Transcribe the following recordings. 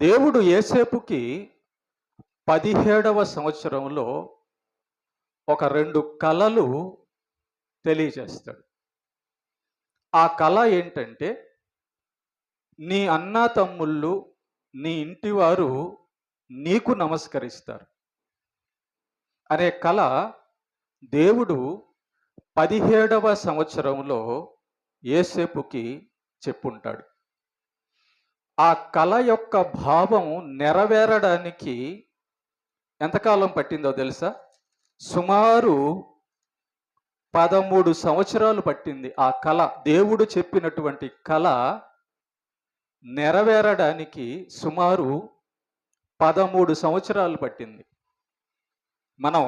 దేవుడు యోసేపుకి 17వ సంవత్సరంలో ఒక 2 కలలు తెలియజేస్తాడు. ఆ కల ఏంటంటే, నీ అన్నాతమ్ముళ్ళు, నీ ఇంటివారు నీకు నమస్కరిస్తారు అనే కల దేవుడు 17వ సంవత్సరంలో యోసేపుకి చెప్పుంటాడు. ఆ కల యొక్క భావం నెరవేరడానికి ఎంతకాలం పట్టిందో తెలుసా? సుమారు 13 సంవత్సరాలు పట్టింది. ఆ కల, దేవుడు చెప్పినటువంటి కల నెరవేరడానికి సుమారు 13 సంవత్సరాలు పట్టింది. మనం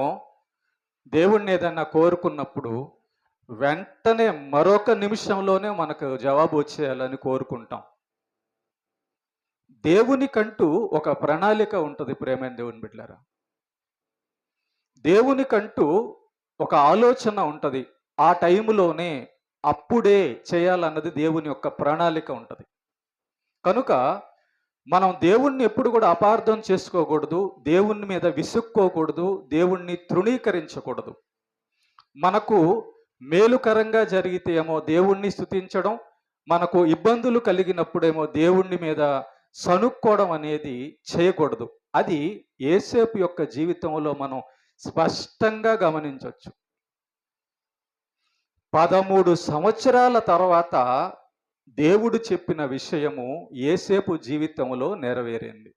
దేవుణ్ణి ఏదన్నా కోరుకున్నప్పుడు వెంటనే మరొక నిమిషంలోనే మనకు జవాబు వచ్చేయాలని కోరుకుంటాం. దేవునికంటూ ఒక ప్రణాళిక ఉంటుంది. ప్రేమైన దేవుని బిడ్డలారా, దేవునికంటూ ఒక ఆలోచన ఉంటుంది. ఆ టైంలోనే అప్పుడే చేయాలన్నది దేవుని యొక్క ప్రణాళిక ఉంటుంది. కనుక మనం దేవుణ్ణి ఎప్పుడు కూడా అపార్థం చేసుకోకూడదు, దేవుని మీద విసుక్కోకూడదు, దేవుణ్ణి తృణీకరించకూడదు. మనకు మేలుకరంగా జరిగితే ఏమో దేవుణ్ణి స్తుతించడం, మనకు ఇబ్బందులు కలిగినప్పుడేమో దేవుణ్ణి మీద సనుక్కోవడం అనేది చేయకూడదు. అది యోసేపు యొక్క జీవితంలో మనం స్పష్టంగా గమనించవచ్చు. 13 సంవత్సరాల తర్వాత దేవుడు చెప్పిన విషయము యోసేపు జీవితంలో నెరవేరింది.